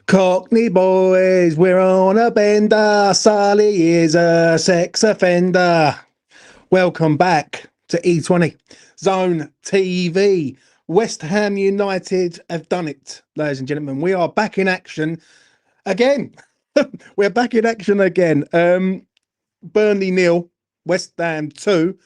Cockney boys, we're on a bender. Sully is a sex offender. Welcome back to E20 Zone TV. West Ham United have done it, ladies and gentlemen. We are back in action again. We're back in action again. Burnley 0, West Ham 2.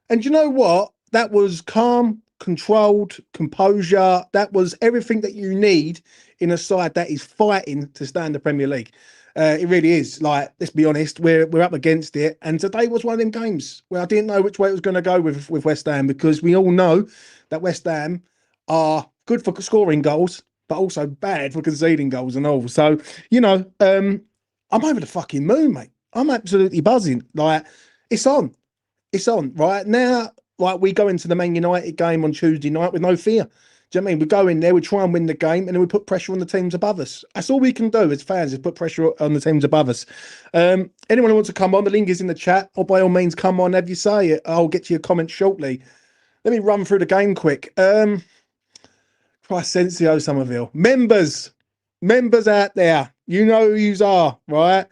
And you know what? That was calm, controlled, composure. That was everything that you need in a side that is fighting to stay in the Premier League. It really is. Like, let's be honest, we're up against it. And today was one of them games where I didn't know which way it was going to go with West Ham, because we all know that West Ham are good for scoring goals, but also bad for conceding goals and all. So, I'm over the fucking moon, mate. I'm absolutely buzzing. Like, it's on. It's on right now. Like, we go into the Man United game on Tuesday night with no fear. Do you know what I mean? We go in there, we try and win the game, and then we put pressure on the teams above us. That's all we can do as fans, is put pressure on the teams above us. Anyone who wants to come on, the link is in the chat, or by all means, come on, have you say it. I'll get to your comments shortly. Let me run through the game quick. Crescencio Somerville. Members out there, you know who you are, right?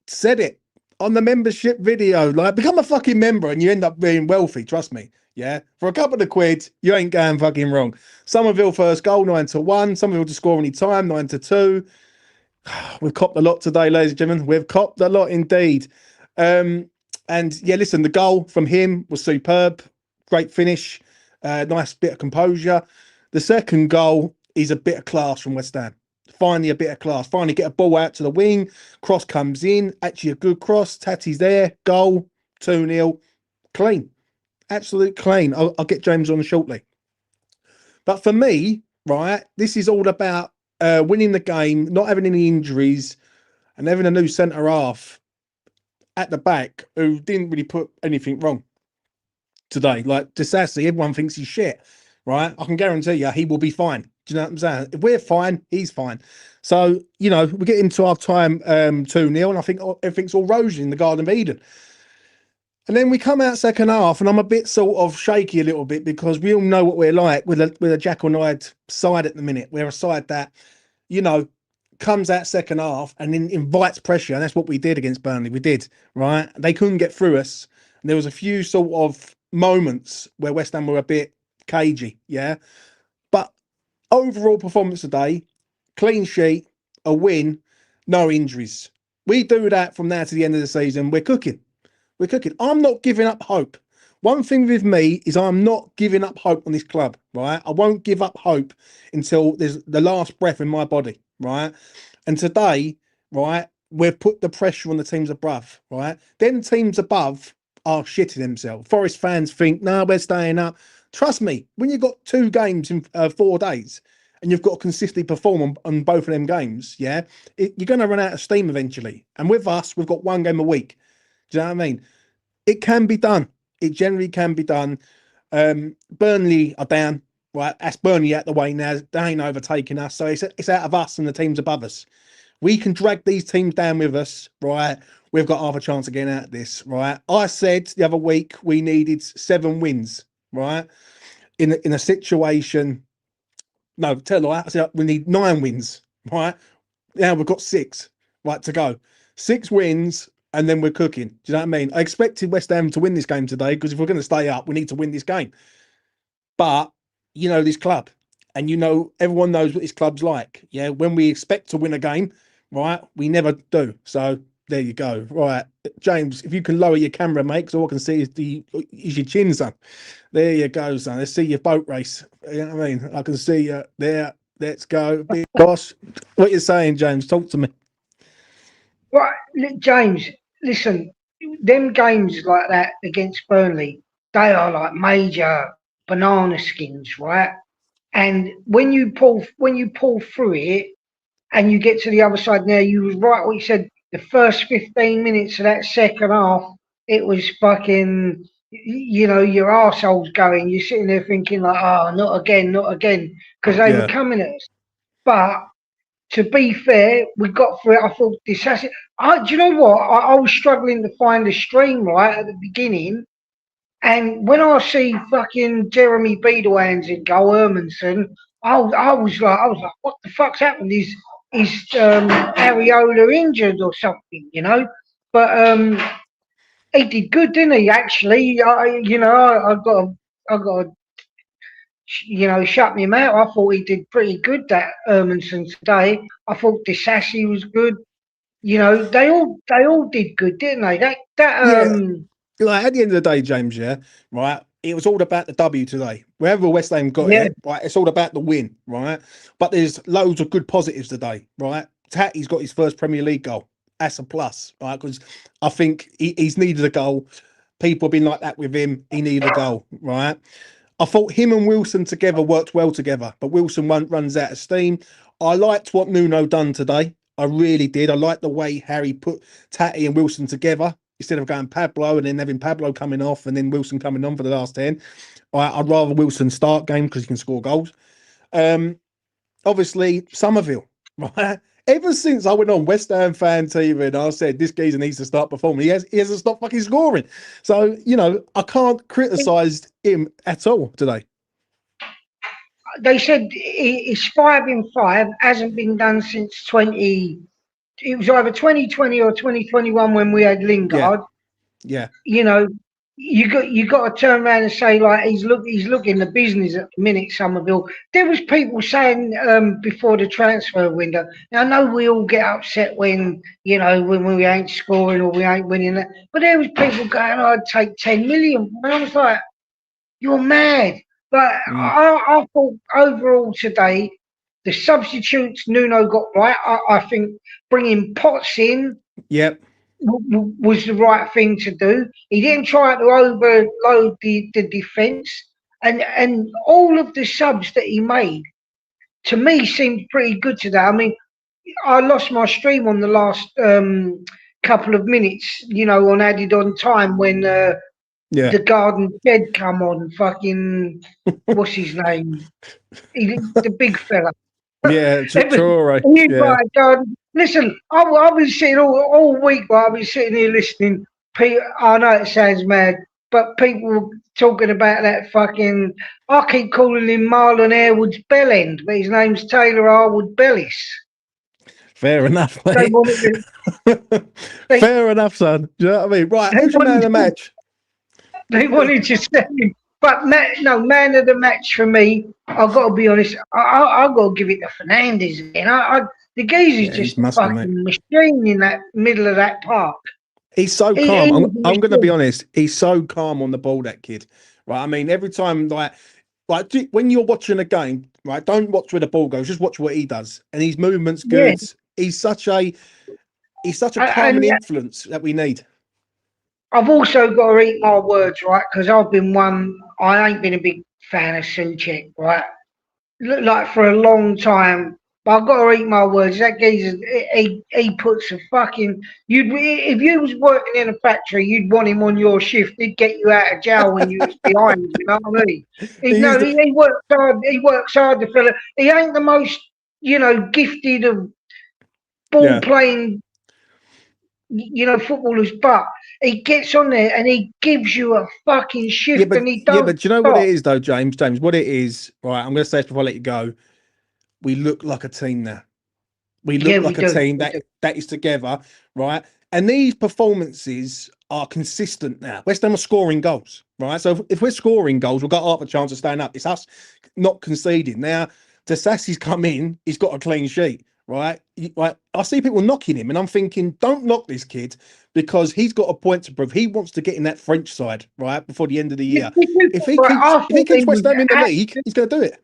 Said it on the membership video. Like, become a fucking member and you end up being wealthy, trust me. Yeah, for a couple of quid, you ain't going fucking wrong. Somerville first goal, 9-1. Somerville to score any time, 9-2. We've copped a lot today, ladies and gentlemen. We've copped a lot indeed. And yeah, listen, the goal from him was superb. Great finish. Nice bit of composure. The second goal is a bit of class from West Ham. Finally, a bit of class. Finally, get a ball out to the wing. Cross comes in. Actually, a good cross. Tati's there. Goal. 2-0. Clean. Absolute clean. I'll get James on shortly. But for me, right, this is all about winning the game, not having any injuries, and having a new centre half at the back who didn't really put anything wrong today. Like Sadi, everyone thinks he's shit, right? I can guarantee you he will be fine. Do you know what I'm saying? If we're fine, he's fine. So, we get into our time 2-0, and I think everything's all rosy in the Garden of Eden. And then we come out second half, and I'm a bit sort of shaky a little bit, because we all know what we're like with a Jack-o'-Nide side at the minute. We're a side that, comes out second half and then invites pressure. And that's what we did against Burnley. We did, right? They couldn't get through us. And there was a few sort of moments where West Ham were a bit cagey, yeah? But overall performance today, clean sheet, a win, no injuries. We do that from now to the end of the season. We're cooking. We're cooking. I'm not giving up hope. One thing with me is I'm not giving up hope on this club, right? I won't give up hope until there's the last breath in my body, right? And today, right, we've put the pressure on the teams above, right? Then teams above are shitting themselves. Forest fans think, no, we're staying up. Trust me, when you've got 2 games in 4 days and you've got to consistently perform on both of them games, yeah, you're going to run out of steam eventually. And with us, we've got 1 game a week. Do you know what I mean? It can be done. It generally can be done. Burnley are down, right? That's Burnley out the way now. They ain't overtaking us. So it's out of us and the teams above us. We can drag these teams down with us, right? We've got half a chance of getting out of this, right? I said the other week we needed 7 wins, right? In a situation, no, tell a lie. I said we need 9 wins, right? Now we've got 6, right, to go. 6 wins, and then we're cooking. Do you know what I mean? I expected West Ham to win this game today, because if we're going to stay up, we need to win this game. But this club, and everyone knows what this club's like. Yeah, when we expect to win a game, right, we never do. So there you go. Right, James, if you can lower your camera, mate, because all I can see is your chin, son. There you go, son. Let's see your boat race. You know what I mean? I can see you there. Let's go, big boss. What you saying, James? Talk to me. Right, James, listen, them games like that against Burnley, they are like major banana skins, right? And when you pull through it and you get to the other side, now you was right what you said, the first 15 minutes of that second half, it was fucking, your arsehole's going. You're sitting there thinking like, oh, not again, because they were coming at us. But to be fair, we got through it. I thought this has it. Do you know what? I was struggling to find the stream right at the beginning. And when I see fucking Jeremy Beadlehands in goal, Hermanson, I was like, what the fuck's happened? areola injured or something, you know. But he did good, didn't he? Actually, I got to, shut me mouth. I thought he did pretty good, that Hermanson today. I thought Disassi was good. You know, they all did good, didn't they? That Yeah, like at the end of the day, James, yeah, right. It was all about the W today. Wherever West Ham got yeah, it, right, it's all about the win, right? But there's loads of good positives today, right? Tatty's got his first Premier League goal. That's a plus, right? Because I think he's needed a goal. People have been like that with him. He needed a goal, right? I thought him and Wilson together worked well together, but Wilson runs out of steam. I liked what Nuno done today. I really did. I liked the way Harry put Tatty and Wilson together instead of going Pablo and then having Pablo coming off and then Wilson coming on for the last 10. I'd rather Wilson start game because he can score goals. Obviously, Somerville, right? Ever since I went on West Ham fan TV and I said this geezer needs to start performing, he hasn't stopped fucking scoring. So, I can't criticise him at all today. they said it's 5 in 5. Hasn't been done since 20. It was either 2020 or 2021 when we had Yeah, Lingard. yeah, You know, you got to turn around and say like he's looking the business at the minute. Somerville. There was people saying before the transfer window. Now, I know we all get upset when when we ain't scoring or we ain't winning that, but there was people going, "I'd take 10 million." And I was like, "You're mad!" But mm, I thought overall today, the substitutes Nuno got right. I think bringing Potts in yep, was the right thing to do. He didn't try to overload the defence, and all of the subs that he made to me seemed pretty good today. I mean, I lost my stream on the last couple of minutes, on added on time when yeah, the garden shed come on. Fucking what's his name? The big fella. yeah, Traore, You yeah. right, God. Listen, I've been sitting all week, but I've been sitting here listening. I know it sounds mad, but people talking about that fucking. I keep calling him Marlon Airwood's Bellend, but his name's Taylor Arwood Bellis. Fair enough, They mate. wanted to. They, Fair enough, son. Do you know what I mean? Right, they who's your man of wanted the to. match? They wanted to sell him. But man of the match for me, I've got to be honest. I've got to give it to Fernandez again. The geezer's Yeah, he's just a must be, mate. fucking machine in that middle of that park. He's so He calm. was a I'm going to be machine. honest. He's so calm on the ball, that kid. Right. I mean, every time, when you're watching a game, right, don't watch where the ball goes. Just watch what he does, and his movement's Yeah, good. He's such a calming and influence that we need. I've also got to eat my words, right? Because I've been one. I ain't been a big fan of Suchek, right? Like for a long time. But I've got to eat my words. That geezer, he puts a fucking. If you was working in a factory, you'd want him on your shift. He'd get you out of jail when you was behind. You know what I mean? He used to, He works hard. He works hard, the fella. He ain't the most, gifted of ball yeah, playing, footballers, but he gets on there and he gives you a fucking shift and he yeah, don't but do you know what it stop. is though, James? James, what it is, right? I'm going to say this before I let you go. We look like a team now. We Yeah, look we like a do. team We do. that is together, right? And these performances are consistent now. West Ham are scoring goals, right? So if we're scoring goals, we've got half a chance of staying up. It's us not conceding. Now, Sassi's come in, he's got a clean sheet, right? Right? I see people knocking him, and I'm thinking, don't knock this kid because he's got a point to prove. He wants to get in that French side, right, before the end of the year. Right, If he keeps West Ham in the league, he's going to do it.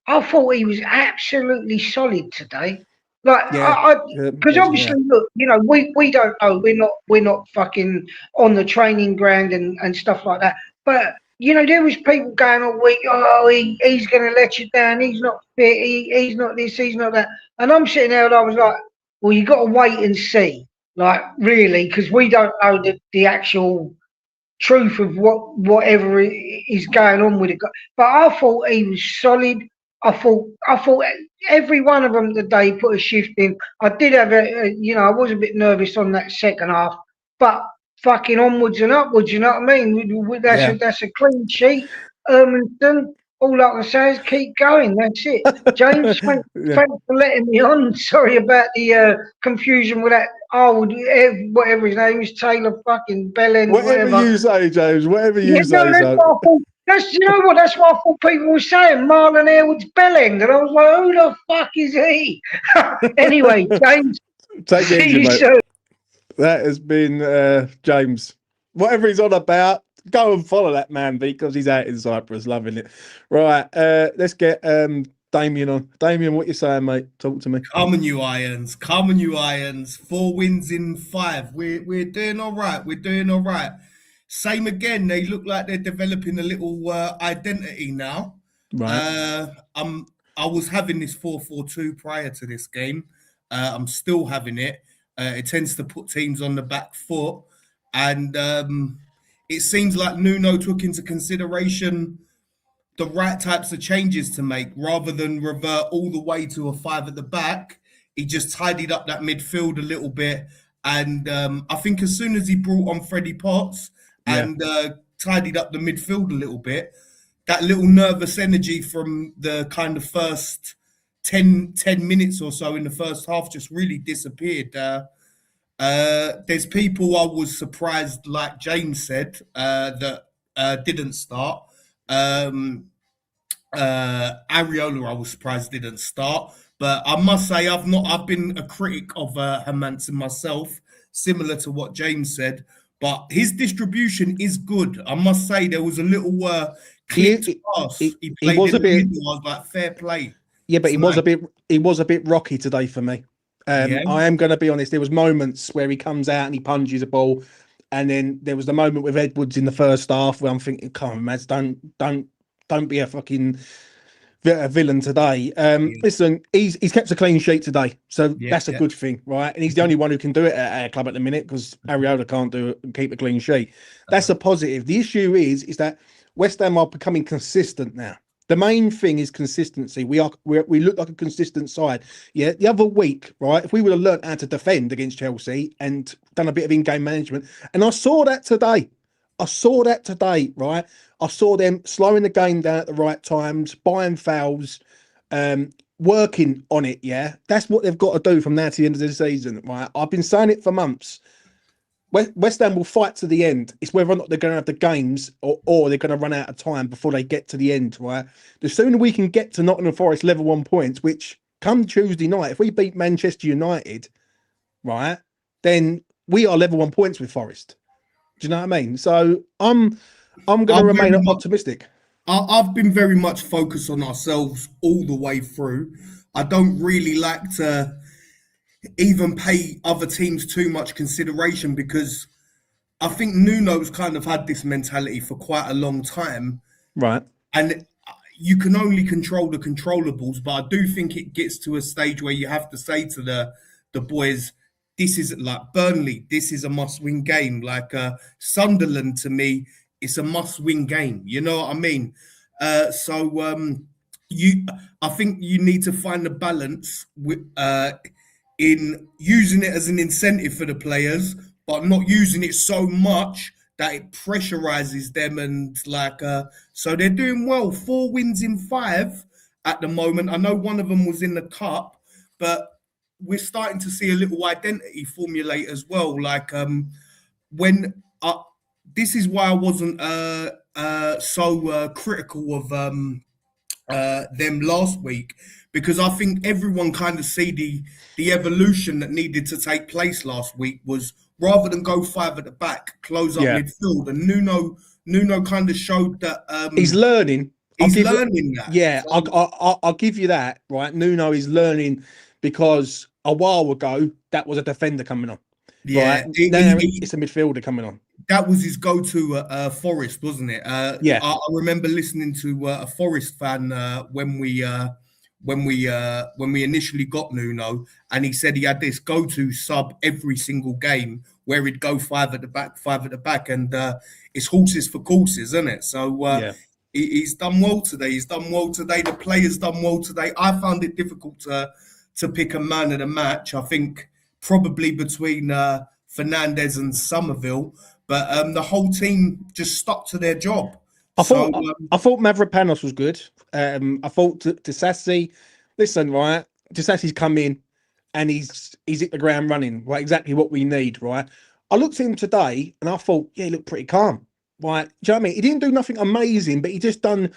I thought he was absolutely solid today. Like Yeah, because yeah, obviously, look, we don't know. We're not fucking on the training ground and stuff like that. But there was people going all week. Oh, he's going to let you down. He's not fit. He's not this. He's not that. And I'm sitting there and I was like, well, you got to wait and see. Like really, because we don't know the actual truth of whatever is going on with it. But I thought he was solid. I thought every one of them today put a shift in. I did have I was a bit nervous on that second half, but fucking onwards and upwards. You know what I mean? yeah. That's a clean sheet. Erminson, all I can say is keep going. That's it. James, Yeah. thanks for letting me on. Sorry about the confusion with that old, whatever his name is, Taylor fucking Bellend, Whatever whatever. you say, James. Whatever Yeah, you no, say, that's son. what I thought. You know what? That's what I thought people were saying. Marlon Airwood's Bellend, and I was like, who the fuck is he? Anyway, James, Take it see easy, you mate. soon. That has been James. Whatever he's on about, go and follow that man because he's out in Cyprus, loving it. Right, let's get Damian on. Damian, what you saying, mate? Talk to me. Come on, you Irons. Come on, you Irons. 4 wins in 5. We're doing all right. We're doing all right. Same again. They look like they're developing a little identity now. Right. Uh, I'm. I was having this 4-4-2 prior to this game. I'm still having it. It tends to put teams on the back foot, and it seems like Nuno took into consideration the right types of changes to make rather than revert all the way to a 5 at the back. He just tidied up that midfield a little bit. And I think as soon as he brought on Freddie Potts and tidied up the midfield a little bit, that little nervous energy from the kind of first 10 minutes or so in the first half just really disappeared. There's people I was surprised, like James said, that didn't start. Areola, I was surprised didn't start, but I must say I've been a critic of Hermansen myself, similar to what James said. But his distribution is good. I must say there was a little clipped pass he played was in a the bit. middle. I was like, fair play. Yeah, but It's he was a bit rocky today for me. Yeah. I am going to be honest. There was moments where he comes out and he punches a ball, and then there was the moment with Edwards in the first half where I'm thinking, "Come on, Mads, don't be a fucking villain today." Listen, he's kept a clean sheet today, so that's a good thing, right? And he's the only one who can do it at our club at the minute because Areola can't keep a clean sheet. That's a positive. The issue is that West Ham are becoming consistent now. The main thing is consistency. We look like a consistent side. Yeah, the other week, right? If we would have learnt how to defend against Chelsea and done a bit of in-game management, and I saw that today. Right? I saw them slowing the game down at the right times, buying fouls, working on it. Yeah, that's what they've got to do from now to the end of the season. Right? I've been saying it for months. West Ham will fight to the end. It's whether or not they're going to have the games or they're going to run out of time before they get to the end, right? The sooner we can get to Nottingham Forest level 1 points, which come Tuesday night, if we beat Manchester United, right, then we are level 1 points with Forest. Do you know what I mean? So I'm going to remain optimistic. I've been very much focused on ourselves all the way through. I don't really like to even pay other teams too much consideration because I think Nuno's kind of had this mentality for quite a long time. Right. And you can only control the controllables, but I do think it gets to a stage where you have to say to the boys, this is like Burnley, this is a must-win game. Like Sunderland, to me, it's a must-win game. You know what I mean? I think you need to find a balance with in using it as an incentive for the players, but not using it so much that it pressurizes them and so they're doing well. 4 wins in 5 at the moment. I know one of them was in the cup, but we're starting to see a little identity formulate as well. Like when this is why I wasn't so critical of them last week, because I think everyone kind of see the evolution that needed to take place last week was rather than go 5 at the back, close up midfield, and Nuno kind of showed that he's learning. He's learning that. Yeah, so, I'll give you that. Right, Nuno is learning because a while ago that was a defender coming on. Yeah, right? It's a midfielder coming on. That was his go-to Forest, wasn't it? Yeah, I remember listening to a Forest fan when we initially got Nuno, and he said he had this go-to sub every single game where he'd go 5 at the back, and it's horses for courses, isn't it? So he's done well today. The players done well today. I found it difficult to pick a man of the match. I think probably between Fernandez and Somerville, but the whole team just stuck to their job. I So thought Mavropanos was good. I thought Disassi, listen, right? Disassi's come in and he's hit the ground running, right? Exactly what we need, right? I looked at him today and I thought, yeah, he looked pretty calm. Right. Do you know what I mean? He didn't do nothing amazing, but he just done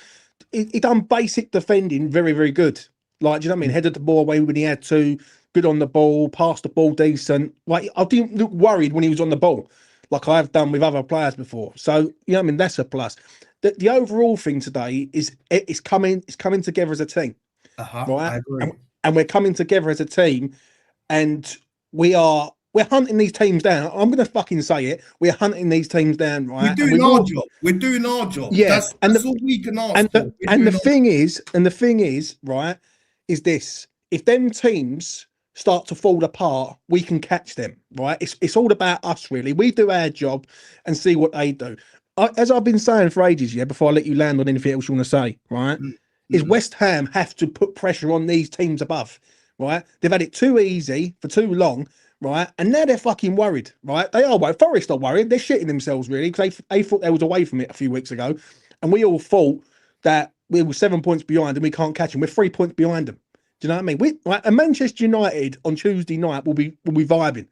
he done basic defending very, very good. Like, do you know what I mean? Headed the ball away when he had to, good on the ball, passed the ball decent. Like, I didn't look worried when he was on the ball, like I have done with other players before. So, you know what I mean? That's a plus. The overall thing today is it's coming together as a team, right? I agree. And we're coming together as a team, and we're hunting these teams down. I'm gonna fucking say it. We're hunting these teams down, We're right? And doing our job. We're doing our job. Yeah, That's all we can ask for. The thing is, right, is this: if them teams start to fall apart, we can catch them, right? It's all about us, really. We do our job and see what they do. As I've been saying for ages, yeah, before I let you land on anything else you want to say, right, is West Ham have to put pressure on these teams above, right? They've had it too easy for too long, right? And now they're fucking worried, right? They are worried. Forest are worried. They're shitting themselves, really, because they thought they was away from it a few weeks ago. And we all thought that we were 7 points behind and we can't catch them. We're 3 points behind them. Do you know what I mean? Right, and Manchester United on Tuesday night will be vibing.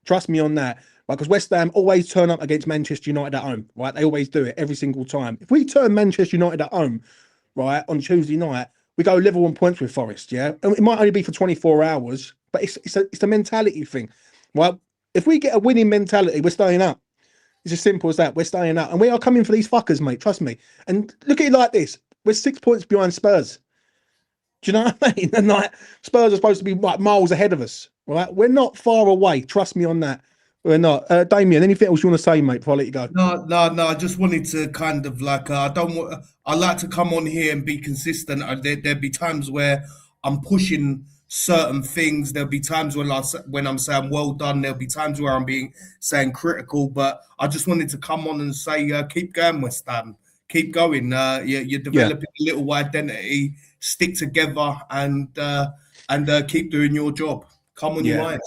Trust me on that. Right, because West Ham always turn up against Manchester United at home. Right, they always do it every single time. If we turn Manchester United at home, right, on Tuesday night, we go level on points with Forest. Yeah, and it might only be for 24 hours, but it's a mentality thing. Right, if we get a winning mentality, we're staying up. It's as simple as that. We're staying up, and we are coming for these fuckers, mate. Trust me. And look at it like this: we're 6 points behind Spurs. Do you know what I mean? And like Spurs are supposed to be like miles ahead of us, right? We're not far away. Trust me on that. We're not. Damian, anything else you want to say, mate? Before I let you go. No. I just wanted to kind of like I don't want. I like to come on here and be consistent. There'd be times where I'm pushing certain things. There'll be times when I'm saying well done. There'll be times where I'm saying critical. But I just wanted to come on and say keep going, West Ham. Keep going. You're developing a little identity. Stick together and keep doing your job. Come on, you guys.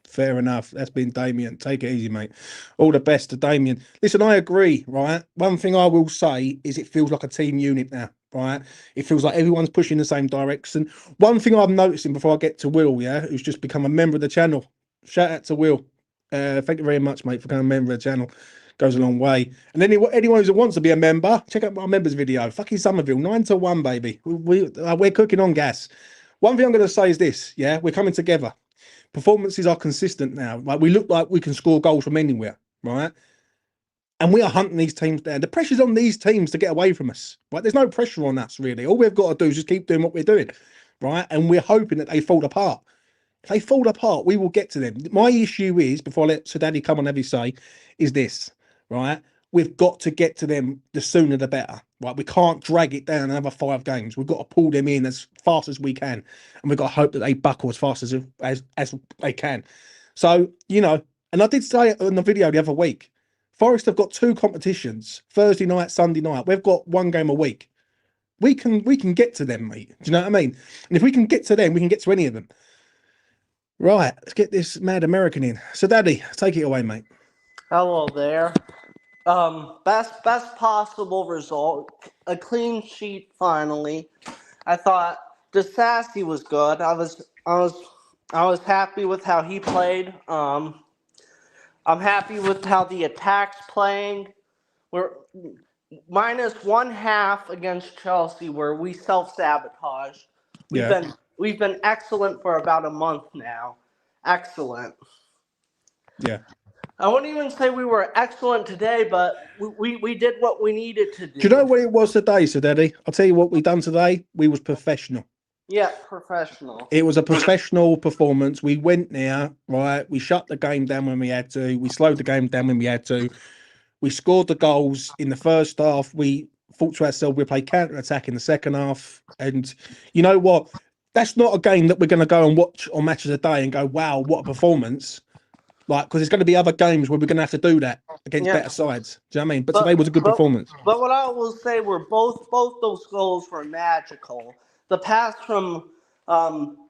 Fair enough. That's been Damian. Take it easy, mate. All the best to Damian. Listen, I agree, right? One thing I will say is it feels like a team unit now, right? It feels like everyone's pushing the same direction. One thing I'm noticing before I get to Will, yeah, who's just become a member of the channel. Shout out to Will. Thank you very much, mate, for becoming a member of the channel. Goes a long way. And anyone who wants to be a member, check out my members video. Fucking Somerville, 9 to 1, baby. We're cooking on gas. One thing I'm going to say is this, yeah, we're coming together. Performances are consistent now. Like we look like we can score goals from anywhere, right? And we are hunting these teams down. The pressure's on these teams to get away from us, right? There's no pressure on us, really. All we've got to do is just keep doing what we're doing, right? And we're hoping that they fall apart. If they fall apart, we will get to them. My issue is, before I let Sadi come on, have his say, is this, right? We've got to get to them the sooner the better, right? We can't drag it down another 5 games. We've got to pull them in as fast as we can, and we've got to hope that they buckle as fast as they can. So, you know, and I did say it on the video the other week, Forest have got 2 competitions, Thursday night, Sunday night. We've got 1 game a week. We can get to them, mate. Do you know what I mean? And if we can get to them, we can get to any of them. Right, let's get this mad American in. So, Daddy, take it away, mate. Hello there. Best possible result. A clean sheet finally. I thought Disassi was good. I was happy with how he played. I'm happy with how the attack's playing. We're -1/2 against Chelsea where we self-sabotage. We've been excellent for about a month now. Excellent. Yeah. I wouldn't even say we were excellent today, but we did what we needed to do. Do you know what it was today, Sir Daddy? I'll tell you what we done today. We was professional. Yeah, professional. It was a professional performance. We went there, right? We shut the game down when we had to. We slowed the game down when we had to. We scored the goals in the first half. We thought to ourselves, we played counter-attack in the second half. And you know what? That's not a game that we're going to go and watch on Matches a Day and go, wow, what a performance. Like, because there's going to be other games where we're going to have to do that against better sides. Do you know what I mean? But today was a good performance. But what I will say were both those goals were magical. The pass from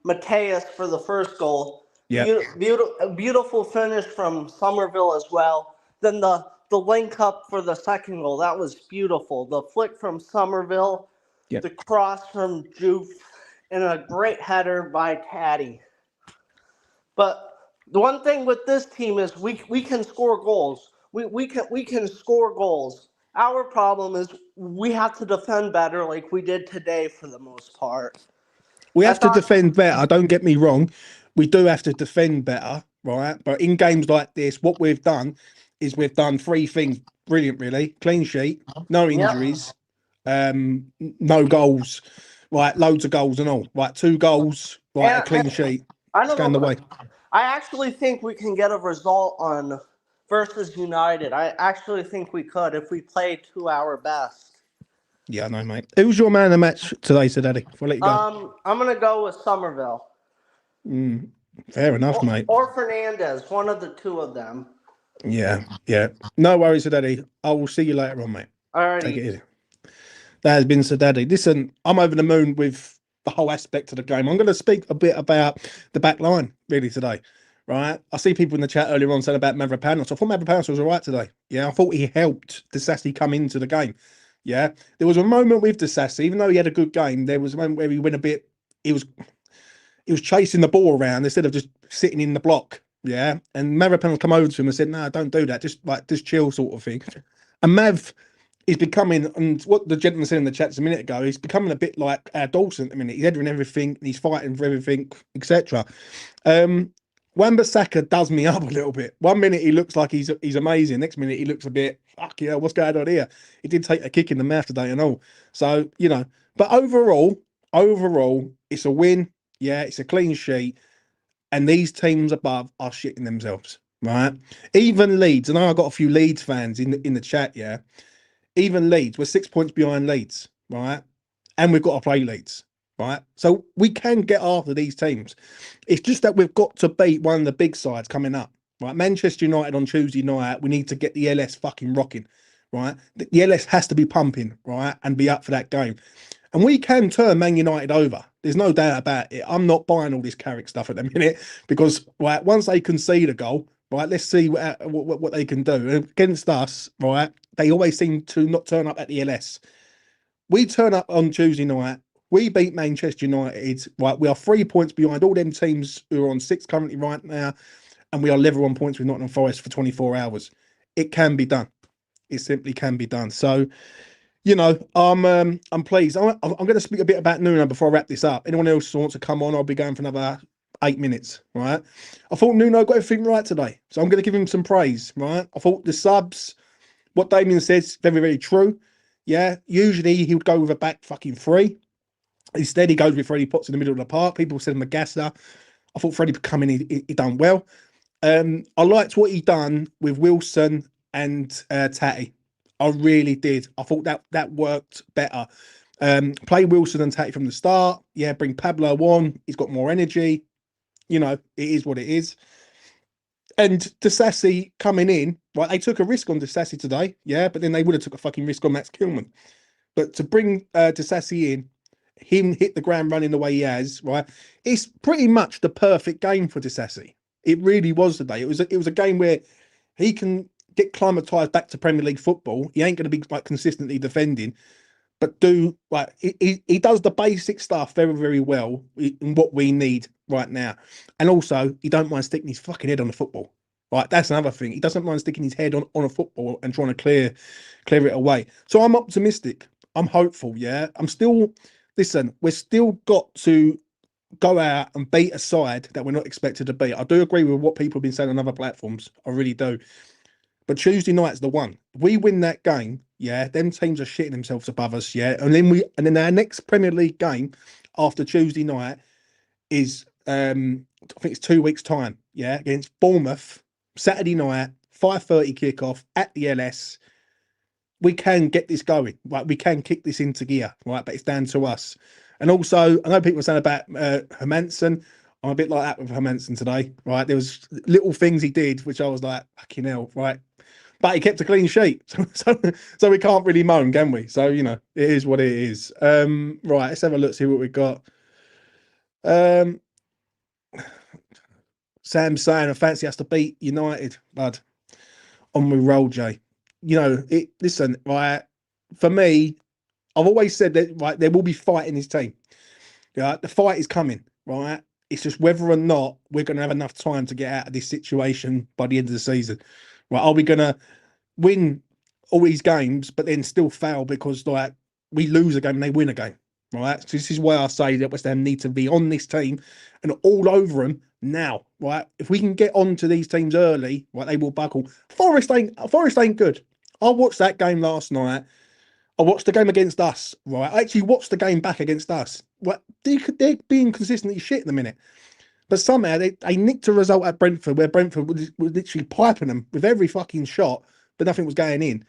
Mateus for the first goal, beautiful finish from Somerville as well. Then the the link up for the second goal, that was beautiful. The flick from Somerville, Yep. the cross from Juve, and a great header by Sadi. But the one thing with this team is we can score goals. We can score goals. Our problem is we have to defend better, like we did today for the most part. We have to defend better. Don't get me wrong. We do have to defend better, right? But in games like this, what we've done is we've done three things brilliant, really. Clean sheet, no injuries, no goals, right? Loads of goals and all. Right, 2 goals, right? A clean sheet. I It's don't going the know. way. I actually think we can get a result on versus United. I actually think we could if we play to our best. Yeah, I know, mate. Who's your man of the match today, Sadi? I'll let you go. I'm gonna go with Somerville. Fair enough, mate. Or Fernandez, one of the two of them. Yeah. No worries, Sadaddy. I will see you later on, mate. Alrighty. Take it easy. That has been Sadaddy. Listen, I'm over the moon with the whole aspect of the game. I'm going to speak a bit about the back line, really, today. Right? I see people in the chat earlier on saying about Mavropanos. I thought Mavropanos was all right today. Yeah, I thought he helped Disassi come into the game. Yeah. There was a moment with Disassi, even though he had a good game, there was a moment where he went a bit, he was chasing the ball around instead of just sitting in the block. Yeah. And Mavropanos come over to him and said, no, don't do that. Just chill sort of thing. And Mav is becoming, and what the gentleman said in the chat a minute ago, he's becoming a bit like Dawson at the minute. He's entering everything, and he's fighting for everything, etc. Wan-Bissaka does me up a little bit. 1 minute he looks like he's amazing. Next minute he looks a bit, fuck yeah, what's going on here? He did take a kick in the mouth today and all. So, but overall, it's a win. Yeah, it's a clean sheet. And these teams above are shitting themselves, right? Even Leeds, and I've got a few Leeds fans in the chat, yeah. Even Leeds, we're 6 points behind Leeds, right? And we've got to play Leeds, right? So we can get after these teams. It's just that we've got to beat one of the big sides coming up, right? Manchester United on Tuesday night, we need to get the LS fucking rocking, right? The LS has to be pumping, right? And be up for that game. And we can turn Man United over. There's no doubt about it. I'm not buying all this Carrick stuff at the minute because, right, once they concede a goal, right, let's see what they can do. And against us, right, they always seem to not turn up at the LS. We turn up on Tuesday night. We beat Manchester United. Right, we are 3 points behind all them teams who are on 6 currently right now, and we are level on points with Nottingham Forest for 24 hours. It can be done. It simply can be done. So, I'm pleased. I'm going to speak a bit about Nuno before I wrap this up. Anyone else who wants to come on, I'll be going for another 8 minutes, right? I thought Nuno got everything right today, so I'm going to give him some praise, right? I thought the subs, what Damian says, very, very true. Yeah, usually he would go with a back fucking 3. Instead, he goes with Freddie Potts in the middle of the park. People said Magassa. I thought Freddie coming in, he done well. I liked what he done with Wilson and Tatty. I really did. I thought that worked better. Play Wilson and Tatty from the start. Yeah, bring Pablo on. He's got more energy. It is what it is. And Disassi coming in, right? They took a risk on Disassi today, yeah, but then they would have took a fucking risk on Max Kilman. But to bring Disassi in, him hit the ground running the way he has, right? It's pretty much the perfect game for Disassi. It really was today. It was a game where he can get climatized back to Premier League football. He ain't going to be like consistently defending, but he does the basic stuff very, very well in what we need right now. And also, he don't mind sticking his fucking head on the football. Right, that's another thing. He doesn't mind sticking his head on a football and trying to clear it away. So I'm optimistic. I'm hopeful. Yeah, we're still got to go out and beat a side that we're not expected to beat. I do agree with what people have been saying on other platforms. I really do. But Tuesday night's the one. If we win that game, yeah, them teams are shitting themselves above us, yeah. And then our next Premier League game after Tuesday night is I think it's 2 weeks' time, yeah, against Bournemouth, Saturday night, 5:30 kickoff at the LS. We can get this going, right? We can kick this into gear, right? But it's down to us. And also, I know people are saying about Hermansen. I'm a bit like that with Hermansen today, right? There was little things he did, which I was like, fucking hell, right? But he kept a clean sheet. So we can't really moan, can we? So, it is what it is. Right, let's have a look, see what we've got. Sam's saying, I fancy us to beat United, bud. On we roll, Jay. you know, listen, right, for me, I've always said that, right, there will be fight in this team. Yeah, the fight is coming, right? It's just whether or not we're going to have enough time to get out of this situation by the end of the season. Right? Are we going to win all these games, but then still fail because, like, we lose a game and they win a game? Right? So this is why I say that West Ham need to be on this team and all over them now. Right? If we can get on to these teams early, right, they will buckle. Forest ain't good. I watched that game last night. I watched the game against us, right? I actually watched the game back against us. What they're being consistently shit in the minute, but somehow they nicked a result at Brentford where Brentford was literally piping them with every fucking shot, but nothing was going in.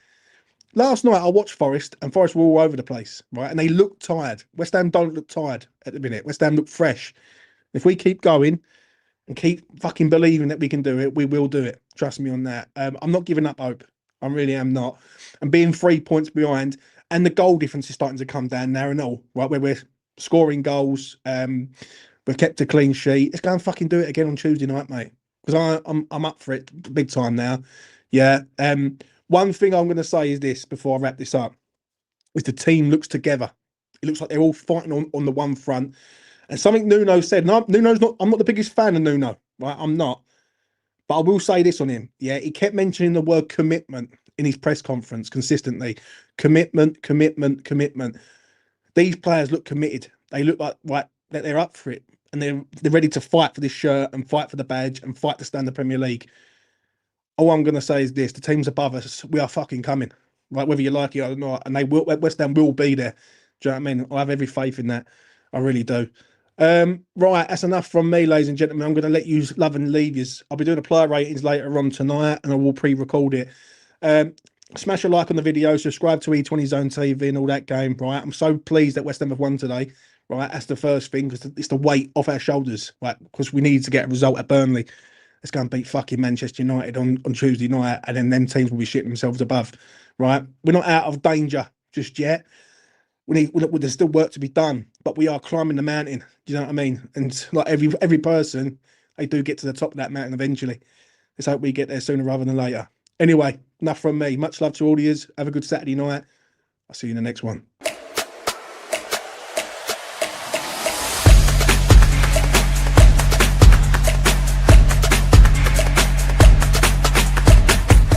Last night I watched Forest, and Forest were all over the place, right? And they looked tired. West Ham don't look tired at the minute. West Ham look fresh. If we keep going and keep fucking believing that we can do it, we will do it. Trust me on that. I'm not giving up hope. I really am not. And being 3 points behind, and the goal difference is starting to come down now and all, right? Where we're scoring goals, we've kept a clean sheet. Let's go and fucking do it again on Tuesday night, mate. Because I'm up for it big time now. Yeah. One thing I'm going to say is this before I wrap this up: is the team looks together. It looks like they're all fighting on the one front. And something Nuno said. No, Nuno's not. I'm not the biggest fan of Nuno. Right? I'm not. But I will say this on him. Yeah, he kept mentioning the word commitment in his press conference consistently. Commitment, commitment, commitment. These players look committed. They look like, right, that they're up for it. And they're ready to fight for this shirt and fight for the badge and fight to stay in the Premier League. All I'm going to say is this: the teams above us, we are fucking coming. Right, whether you like it or not. And West Ham will be there. Do you know what I mean? I have every faith in that. I really do. Right, that's enough from me, ladies and gentlemen. I'm going to let you love and leave yous. I'll be doing a player ratings later on tonight, and I will pre-record it. Smash a like on the video, subscribe to E20 Zone TV and all that game. Right, I'm so pleased that West Ham have won today. Right, that's the first thing, because it's the weight off our shoulders. Right, because we need to get a result at Burnley. Let's go and beat fucking Manchester United on Tuesday night, and then them teams will be shitting themselves above. Right, we're not out of danger just yet. There's still work to be done, but we are climbing the mountain. Do you know what I mean? And like every person, they do get to the top of that mountain eventually. Let's hope we get there sooner rather than later. Anyway, enough from me. Much love to all of you. Have a good Saturday night. I'll see you in the next one.